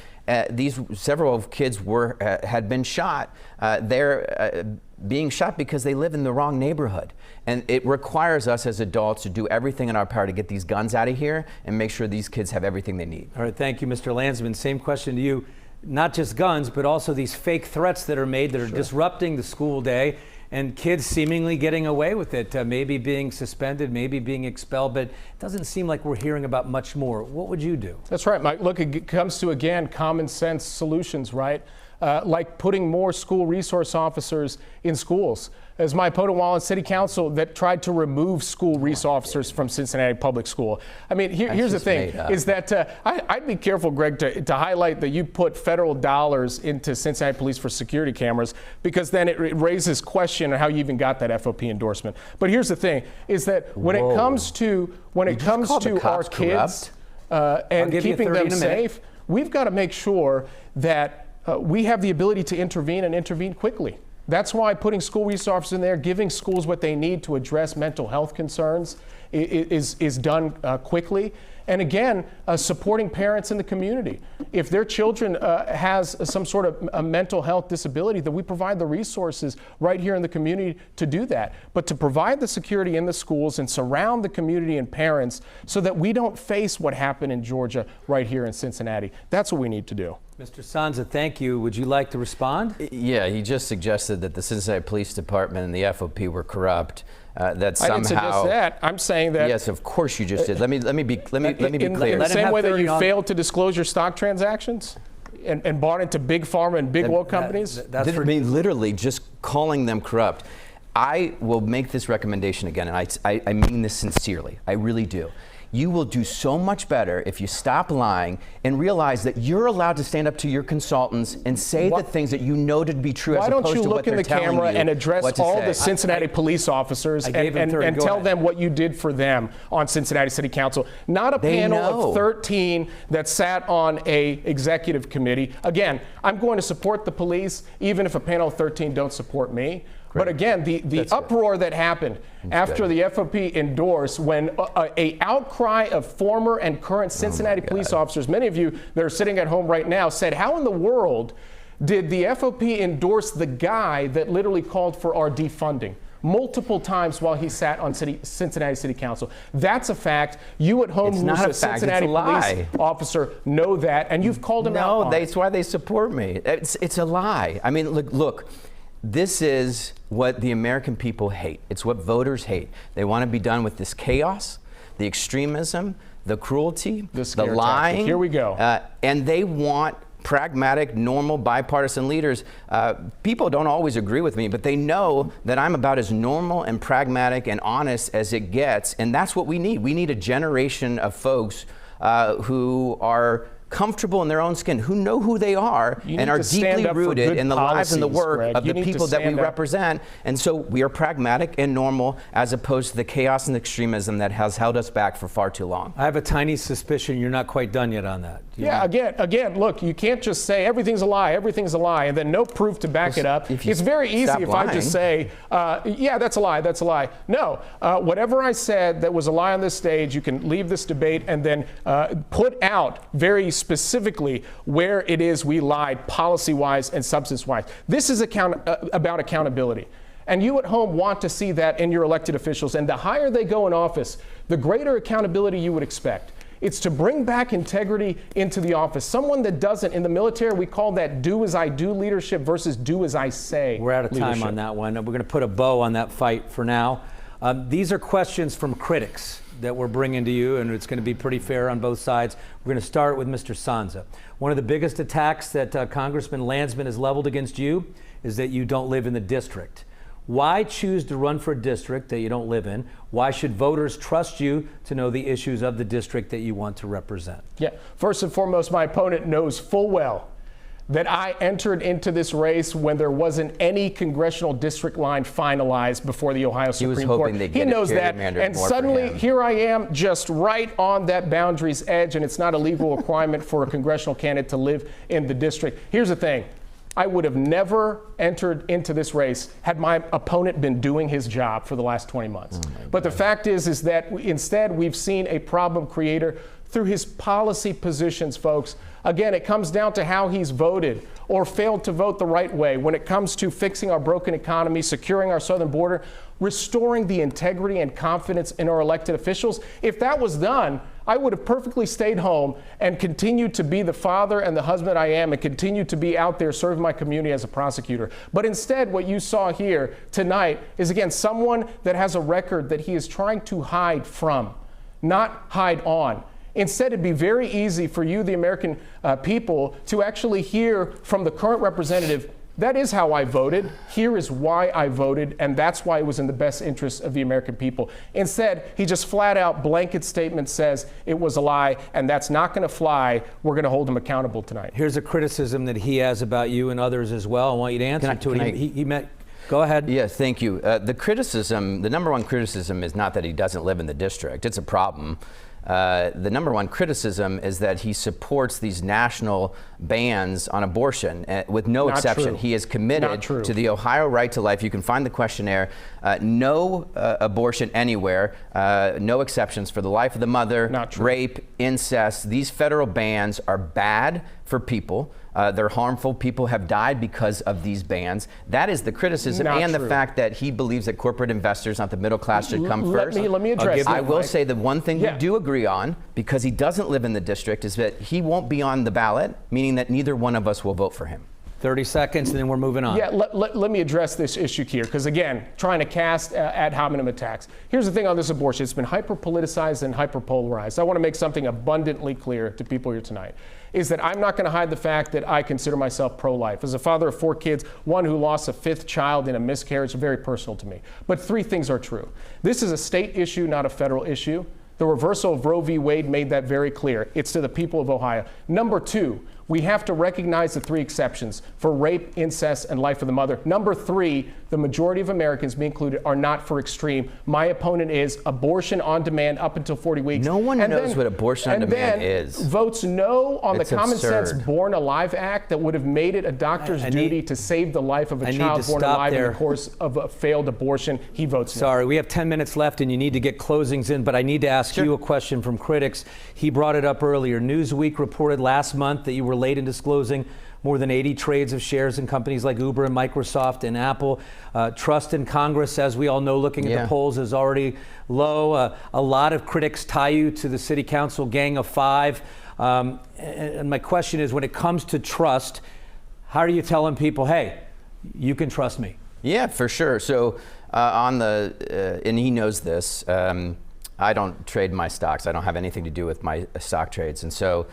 Several kids had been shot. They're being shot because they live in the wrong neighborhood. And it requires us as adults to do everything in our power to get these guns out of here and make sure these kids have everything they need. All right, thank you, Mr. Landsman. Same question to you. Not just guns, but also these fake threats that are made that are disrupting the school day and kids seemingly getting away with it, maybe being suspended, maybe being expelled, but it doesn't seem like we're hearing about much more. What would you do? That's right, Mike. Look, it comes to, again, common sense solutions, right? Like putting more school resource officers in schools. As my opponent while on city council that tried to remove school resource officers from Cincinnati Public School. I mean, here's the thing, is that I'd be careful, Greg, to highlight that you put federal dollars into Cincinnati Police for security cameras, because then it raises question on how you even got that FOP endorsement. But here's the thing, is that when it comes to our kids and keeping them safe, we've got to make sure that we have the ability to intervene and intervene quickly. That's why putting school resource officers in there, giving schools what they need to address mental health concerns is done quickly. And again, supporting parents in the community. If their children has some sort of a mental health disability, then we provide the resources right here in the community to do that. But to provide the security in the schools and surround the community and parents so that we don't face what happened in Georgia right here in Cincinnati. That's what we need to do. Mr. Sanza, thank you. Would you like to respond? Yeah, he just suggested that the Cincinnati Police Department and the FOP were corrupt. That somehow. I didn't suggest that. I'm saying that. Yes, of course you just did. Let me be clear. In the same way that you failed to disclose your stock transactions and bought into big pharma and big oil companies. I mean, literally just calling them corrupt. I will make this recommendation again, and I mean this sincerely. I really do. You will do so much better if you stop lying and realize that you're allowed to stand up to your consultants and say the things that you know to be true as opposed to what they're telling you. Why don't you look in the camera and address all the Cincinnati police officers and tell them what you did for them on Cincinnati City Council? Not a panel of 13 that sat on a executive committee. Again, I'm going to support the police even if a panel of 13 don't support me. But again, the uproar that happened after the FOP endorsed when a outcry of former and current Cincinnati police officers, many of you that are sitting at home right now, said, how in the world did the FOP endorse the guy that literally called for our defunding multiple times while he sat on Cincinnati City Council? That's a fact. You at home, who's a Cincinnati police officer, know that, and you've called him out on it. No, that's why they support me. It's a lie. I mean, look. This is what the American people hate. It's what voters hate. They want to be done with this chaos, the extremism, the cruelty, the lying. Here we go. And they want pragmatic, normal, bipartisan leaders. People don't always agree with me, but they know that I'm about as normal and pragmatic and honest as it gets. And that's what we need. We need a generation of folks who are comfortable in their own skin, who know who they are and are deeply rooted in the lives and the work of the people that we represent. And so we are pragmatic and normal as opposed to the chaos and extremism that has held us back for far too long. I have a tiny suspicion you're not quite done yet on that. Yeah, again, look, you can't just say everything's a lie, and then no proof to back it up. It's very easy if I just say, yeah, that's a lie. No, whatever I said that was a lie on this stage, you can leave this debate and then put out very specifically where it is we lied policy-wise and substance-wise. This is about accountability. And you at home want to see that in your elected officials. And the higher they go in office, the greater accountability you would expect. It's to bring back integrity into the office. Someone that doesn't, in the military, we call that do as I do leadership versus do as I say. We're out of time on that one. We're going to put a bow on that fight for now. These are questions from critics that we're bringing to you, and it's going to be pretty fair on both sides. We're going to start with Mr. Sanza. One of the biggest attacks that Congressman Landsman has leveled against you is that you don't live in the district. Why choose to run for a district that you don't live in? Why should voters trust you to know the issues of the district that you want to represent? Yeah, first and foremost, my opponent knows full well that I entered into this race when there wasn't any congressional district line finalized before the Ohio Supreme Court. He knows that, and suddenly here I am just right on that boundary's edge, and it's not a legal requirement for a congressional candidate to live in the district. Here's the thing. I would have never entered into this race had my opponent been doing his job for the last 20 months. But the fact is that instead we've seen a problem creator through his policy positions, folks. Again, it comes down to how he's voted or failed to vote the right way when it comes to fixing our broken economy, securing our southern border, restoring the integrity and confidence in our elected officials. If that was done, I would have perfectly stayed home and continued to be the father and the husband I am and continued to be out there serving my community as a prosecutor. But instead, what you saw here tonight is, again, someone that has a record that he is trying to hide from, not hide on. Instead, it'd be very easy for you, the American people, to actually hear from the current representative, that is how I voted, here is why I voted, and that's why it was in the best interest of the American people. Instead, he just flat out blanket statement says it was a lie, and that's not going to fly. We're going to hold him accountable tonight. Here's a criticism that he has about you and others as well. I want you to answer to it. Go ahead. Yes, thank you. The number one criticism is not that he doesn't live in the district. It's a problem. The number one criticism is that he supports these national bans on abortion with no exception. True. He is committed to the Ohio right to life. You can find the questionnaire. No abortion anywhere, no exceptions for the life of the mother, rape, incest. These federal bans are bad for people. They're harmful. People have died because of these bans. That is the criticism, and the fact that he believes that corporate investors, not the middle class, should come first. Let me address that. I will say the one thing we do agree on, because he doesn't live in the district, is that he won't be on the ballot, meaning that neither one of us will vote for him. 30 seconds, and then we're moving on. Yeah, let me address this issue here, because again, trying to cast ad hominem attacks. Here's the thing on this abortion. It's been hyper-politicized and hyper-polarized. I want to make something abundantly clear to people here tonight, is that I'm not going to hide the fact that I consider myself pro-life. As a father of 4 kids, one who lost a 5th child in a miscarriage, very personal to me. But 3 things are true. This is a state issue, not a federal issue. The reversal of Roe v. Wade made that very clear. It's to the people of Ohio. Number 2, we have to recognize the 3 exceptions for rape, incest, and life of the mother. Number 3, the majority of Americans, me included, are not for extreme. My opponent is abortion on demand up until 40 weeks. No one knows what abortion on demand is. Votes no on It's the Common absurd. Sense Born Alive Act that would have made it a doctor's duty to save the life of a child born alive in the course of a failed abortion. He votes no. Sorry, we have 10 minutes left and you need to get closings in, but I need to ask you a question from critics. He brought it up earlier. Newsweek reported last month that you were late in disclosing more than 80 trades of shares in companies like Uber and Microsoft and Apple. Trust in Congress, as we all know, looking at the polls, is already low. A lot of critics tie you to the city council gang of 5. And my question is, when it comes to trust, how are you telling people, hey, you can trust me? Yeah, for sure. So and he knows this, I don't trade my stocks. I don't have anything to do with my stock trades. And so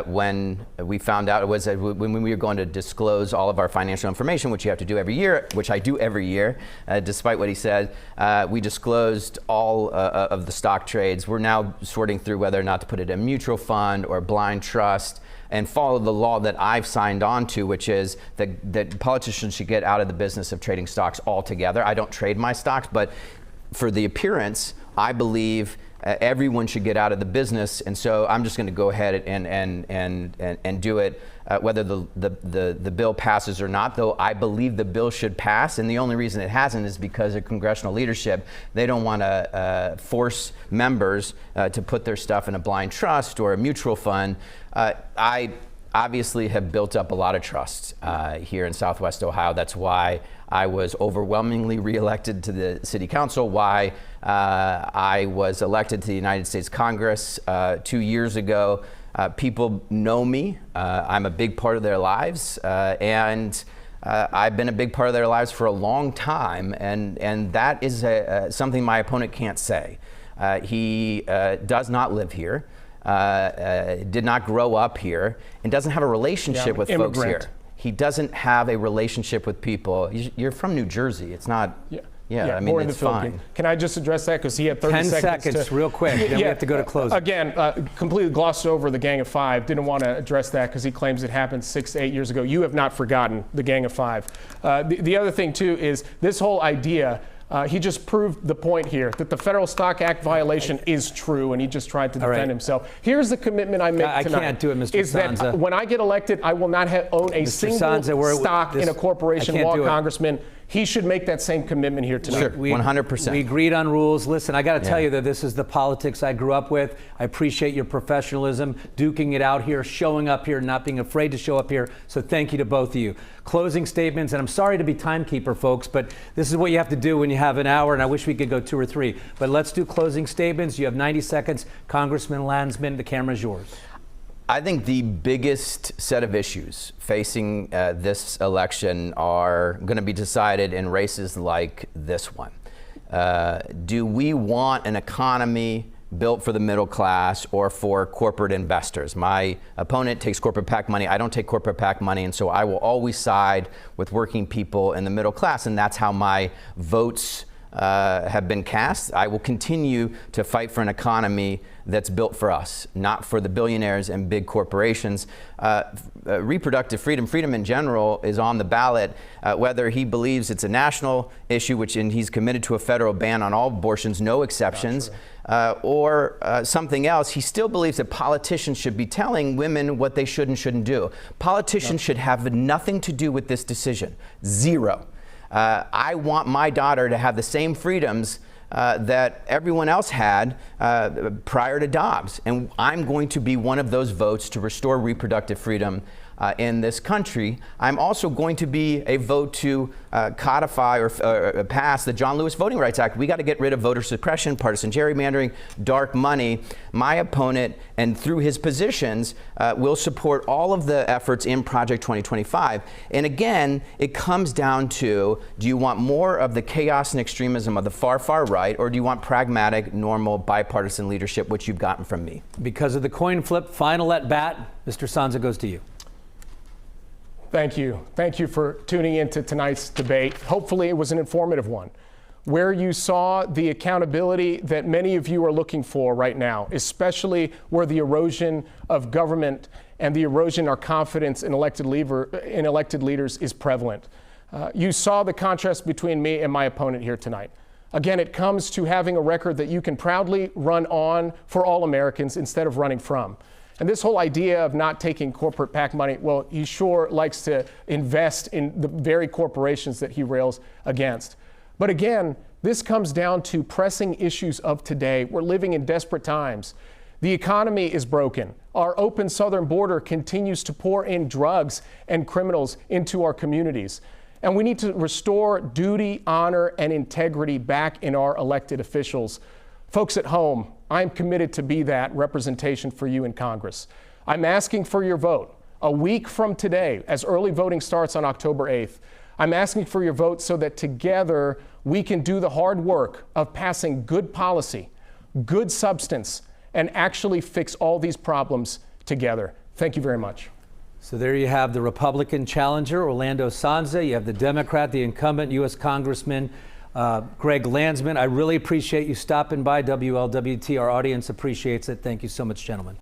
when we found out, it was when we were going to disclose all of our financial information, which you have to do every year, which I do every year, despite what he said, we disclosed all of the stock trades. We're now sorting through whether or not to put it in a mutual fund or blind trust, and follow the law that I've signed on to, which is that politicians should get out of the business of trading stocks altogether. I don't trade my stocks, but for the appearance, I believe everyone should get out of the business, and so I'm just going to go ahead and do it, whether the bill passes or not. Though I believe the bill should pass, and the only reason it hasn't is because of congressional leadership. They don't want to force members to put their stuff in a blind trust or a mutual fund. I obviously have built up a lot of trust here in Southwest Ohio. That's why I was overwhelmingly reelected to the city council, why I was elected to the United States Congress 2 years ago. People know me. I'm a big part of their lives, and I've been a big part of their lives for a long time, and that is something my opponent can't say. He does not live here, did not grow up here, and doesn't have a relationship with folks here. He doesn't have a relationship with people. You're from New Jersey. It's not. Yeah, I mean, it's fine. Can I just address that? Because he had 30 seconds real quick. Then we have to go to closing. Again, completely glossed over the Gang of 5. Didn't want to address that because he claims it happened 6 to 8 years ago. You have not forgotten the Gang of 5. The other thing, too, is this whole idea. He just proved the point here that the Federal Stock Act violation is true, and he just tried to defend himself. Here's the commitment I make tonight. I can't do it, Mr. Is Sansa. That when I get elected, I will not own a single stock in a corporation law, Congressman. He should make that same commitment here tonight. Sure, 100%. We agreed on rules. Listen, I got to tell you that this is the politics I grew up with. I appreciate your professionalism, duking it out here, showing up here, not being afraid to show up here. So thank you to both of you. Closing statements, and I'm sorry to be timekeeper, folks, but this is what you have to do when you have an hour, and I wish we could go 2 or 3. But let's do closing statements. You have 90 seconds. Congressman Landsman, the camera is yours. I think the biggest set of issues facing this election are going to be decided in races like this one. Do we want an economy built for the middle class or for corporate investors? My opponent takes corporate PAC money. I don't take corporate PAC money, and so I will always side with working people in the middle class, and that's how my votes have been cast. I will continue to fight for an economy that's built for us, not for the billionaires and big corporations. Reproductive freedom in general, is on the ballot. Whether he believes it's a national issue, and he's committed to a federal ban on all abortions, no exceptions, or something else, he still believes that politicians should be telling women what they should and shouldn't do. Politicians should have nothing to do with this decision. Zero. I want my daughter to have the same freedoms that everyone else had prior to Dobbs. And I'm going to be one of those votes to restore reproductive freedom in this country. I'm also going to be a vote to codify or pass the John Lewis Voting Rights Act. We got to get rid of voter suppression, partisan gerrymandering, dark money. My opponent, and through his positions, will support all of the efforts in Project 2025. And again, it comes down to, do you want more of the chaos and extremism of the far, far right, or do you want pragmatic, normal, bipartisan leadership, which you've gotten from me? Because of the coin flip, final at bat, Mr. Sansa goes to you. Thank you. Thank you for tuning into tonight's debate. Hopefully it was an informative one, where you saw the accountability that many of you are looking for right now, especially where the erosion of government and the erosion of our confidence in elected leaders is prevalent. You saw the contrast between me and my opponent here tonight. Again, it comes to having a record that you can proudly run on for all Americans instead of running from. And this whole idea of not taking corporate PAC money, well, he sure likes to invest in the very corporations that he rails against. But again, this comes down to pressing issues of today. We're living in desperate times. The economy is broken. Our open southern border continues to pour in drugs and criminals into our communities. And we need to restore duty, honor, and integrity back in our elected officials. Folks at home, I'm committed to be that representation for you in Congress. I'm asking for your vote a week from today, as early voting starts on October 8th. I'm asking for your vote so that together we can do the hard work of passing good policy, good substance, and actually fix all these problems together. Thank you very much. So there you have the Republican challenger, Orlando Sansa. You have the Democrat, the incumbent U.S. Congressman, Greg Landsman. I really appreciate you stopping by WLWT. Our audience appreciates it. Thank you so much, gentlemen.